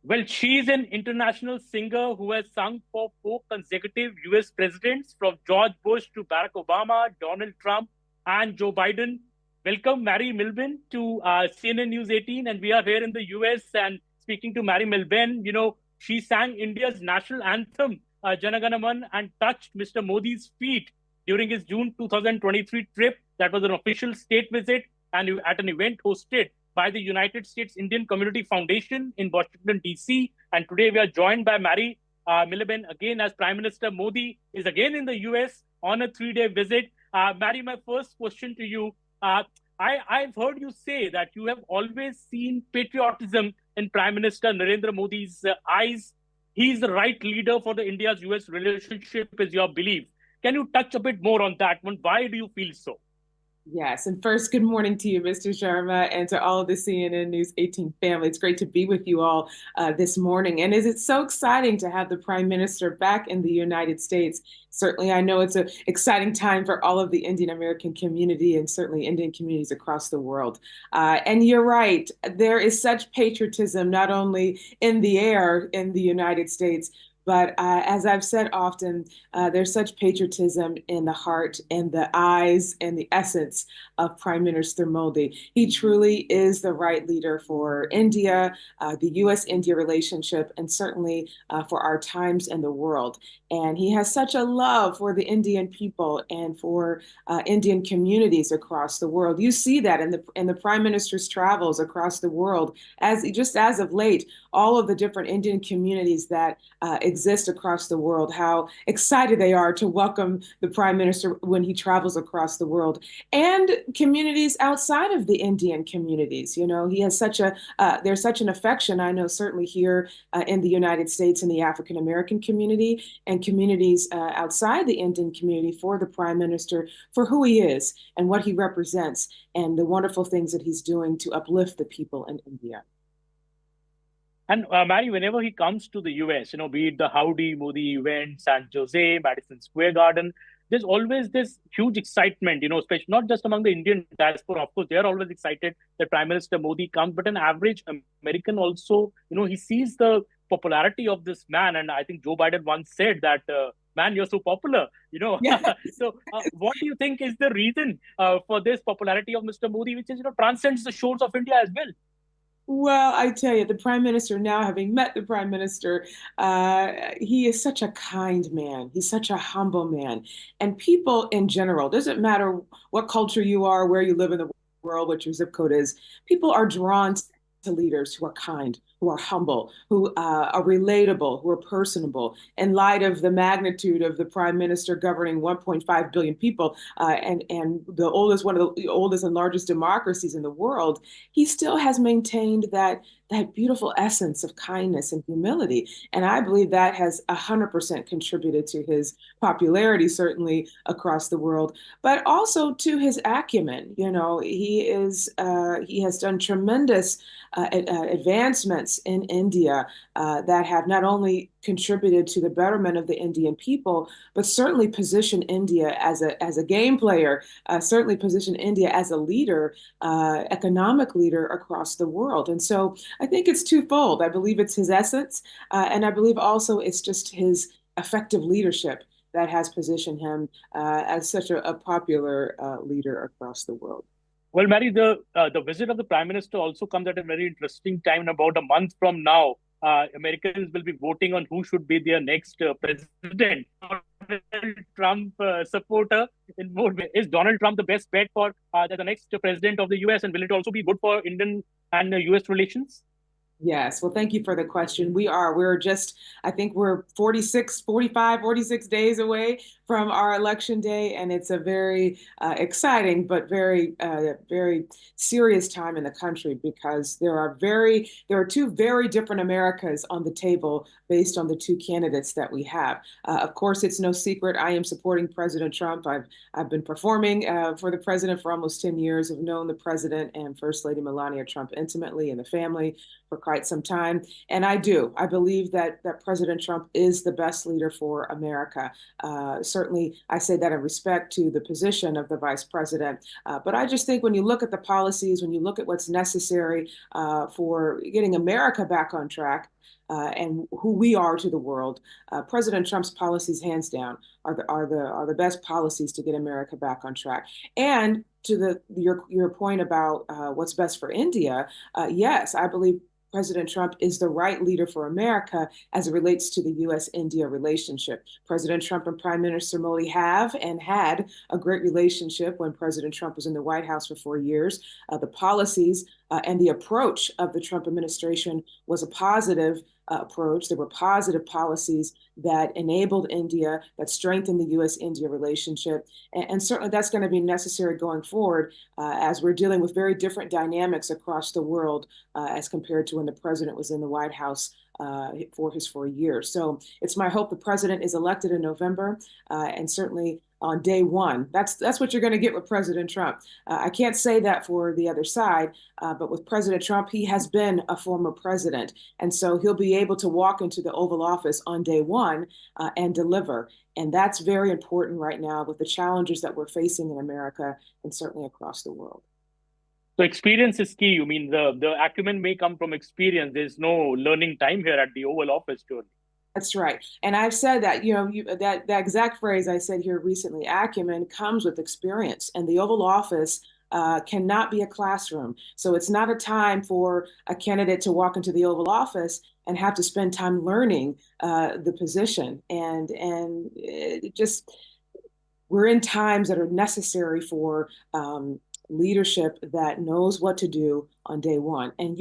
Well, she's an international singer who has sung for four consecutive US presidents, from George Bush to Barack Obama, Donald Trump, and Joe Biden. Welcome, Mary Millben, to CNN News 18. And we are here in the US and speaking to Mary Millben. She sang India's national anthem, Jana Gana Man, and touched Mr. Modi's feet during his June 2023 trip. That was an official state visit and at an event hosted by the United States Indian Community Foundation in Washington, D.C. And today we are joined by Mary Millben again, as Prime Minister Modi is again in the U.S. on a 3-day visit. Mary, my first question to you. I've heard you say that you have always seen patriotism in Prime Minister Narendra Modi's eyes. He's the right leader for the India's-US relationship, is your belief. Can you touch a bit more on that one? Why do you feel so? Yes. And first, good morning to you, Mr. Sharma, and to all of the CNN News 18 family. It's great to be with you all this morning. And it's so exciting to have the Prime Minister back in the United States. Certainly, I know it's an exciting time for all of the Indian American community and certainly Indian communities across the world. And you're right, there is such patriotism not only in the air in the United States, but as I've said often, there's such patriotism in the heart and the eyes and the essence of Prime Minister Modi. He truly is the right leader for India, the US-India relationship, and certainly for our times in the world. And he has such a love for the Indian people and for Indian communities across the world. You see that in the Prime Minister's travels across the world, as of late, all of the different Indian communities that exist across the world, how excited they are to welcome the Prime Minister when he travels across the world, and communities outside of the Indian communities. You know, he has there's such an affection, I know, certainly here in the United States, in the African American community and communities outside the Indian community, for the Prime Minister, for who he is and what he represents and the wonderful things that he's doing to uplift the people in India. And Mary, whenever he comes to the US, be it the Howdy Modi event, San Jose, Madison Square Garden, there's always this huge excitement, especially not just among the Indian diaspora. Of course, they're always excited that Prime Minister Modi comes, but an average American also, he sees the popularity of this man. And I think Joe Biden once said that, man, you're so popular. Yeah. So what do you think is the reason for this popularity of Mr. Modi, which is, transcends the shores of India as well? Well, I tell you, the Prime Minister, now having met the Prime Minister, he is such a kind man. He's such a humble man. And people in general, doesn't matter what culture you are, where you live in the world, what your zip code is, people are drawn to leaders who are kind, who are humble, who are relatable, who are personable. In light of the magnitude of the Prime Minister governing 1.5 billion people and one of the oldest and largest democracies in the world, he still has maintained that beautiful essence of kindness and humility. And I believe that has 100% contributed to his popularity, certainly across the world, but also to his acumen. You know, he has done tremendous advancements in India that have not only contributed to the betterment of the Indian people, but certainly position India as a game player, certainly position India as a leader, economic leader across the world. And so I think it's twofold. I believe it's his essence, and I believe also it's just his effective leadership that has positioned him as such a popular leader across the world. Well, Mary, the visit of the Prime Minister also comes at a very interesting time. In about a month from now, Americans will be voting on who should be their next president. Donald Trump supporter in more ways. Is Donald Trump the best bet for the next president of the US, and will it also be good for Indian and US relations? Yes. Well, thank you for the question. We're just, I think we're 46 days away from our election day. And it's a very exciting, but very serious time in the country because there are two very different Americas on the table based on the two candidates that we have. Of course, it's no secret. I am supporting President Trump. I've been performing for the president for almost 10 years. I've known the president and First Lady Melania Trump intimately and the family for quite some time. And I believe that President Trump is the best leader for America. Certainly, I say that in respect to the position of the vice president. But I just think when you look at the policies, when you look at what's necessary for getting America back on track, and who we are to the world. President Trump's policies, hands down, are the best policies to get America back on track. And to your point about what's best for India, yes, I believe President Trump is the right leader for America as it relates to the U.S.-India relationship. President Trump and Prime Minister Modi have and had a great relationship when President Trump was in the White House for 4 years. The policies and the approach of the Trump administration was a positive approach. There were positive policies that enabled India, that strengthened the U.S.-India relationship. And certainly that's going to be necessary going forward as we're dealing with very different dynamics across the world as compared to when the president was in the White House for his 4 years. So it's my hope the president is elected in November, and certainly on day one. That's what you're going to get with President Trump. I can't say that for the other side, but with President Trump, he has been a former president. And so he'll be able to walk into the Oval Office on day one and deliver. And that's very important right now with the challenges that we're facing in America and certainly across the world. So experience is key. You mean the acumen may come from experience. There's no learning time here at the Oval Office, too. That's right. And I've said that, that exact phrase I said here recently, acumen comes with experience. And the Oval Office cannot be a classroom. So it's not a time for a candidate to walk into the Oval Office and have to spend time learning the position. And it just, we're in times that are necessary for leadership that knows what to do on day one. And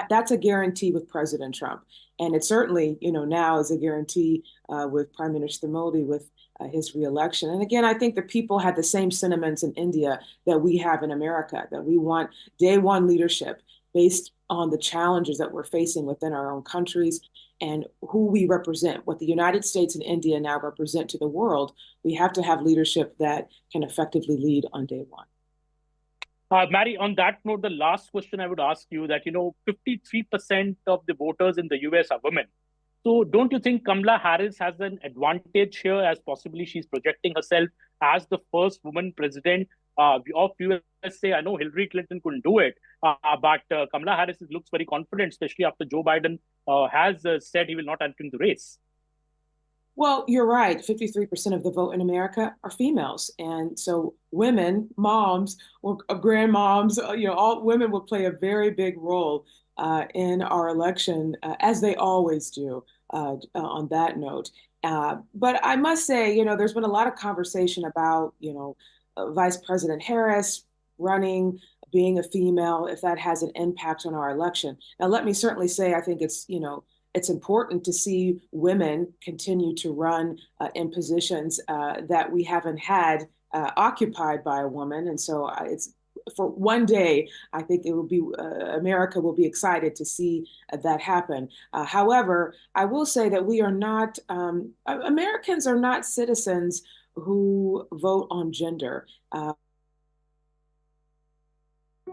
that's a guarantee with President Trump. And it certainly, now is a guarantee with Prime Minister Modi with his reelection. And again, I think the people had the same sentiments in India that we have in America, that we want day one leadership based on the challenges that we're facing within our own countries and who we represent, what the United States and India now represent to the world. We have to have leadership that can effectively lead on day one. Mary, on that note, the last question I would ask you that, 53% of the voters in the US are women. So don't you think Kamala Harris has an advantage here as possibly she's projecting herself as the first woman president of USA? I know Hillary Clinton couldn't do it, but Kamala Harris looks very confident, especially after Joe Biden has said he will not enter in the race. Well, you're right. 53% of the vote in America are females. And so women, moms, or grandmoms, all women will play a very big role in our election, as they always do on that note. But I must say, there's been a lot of conversation about, Vice President Harris running, being a female, if that has an impact on our election. Now, let me certainly say, I think it's important to see women continue to run in positions that we haven't had occupied by a woman. And so it's for one day, I think it will be America will be excited to see that happen. However, I will say that we are not Americans are not citizens who vote on gender.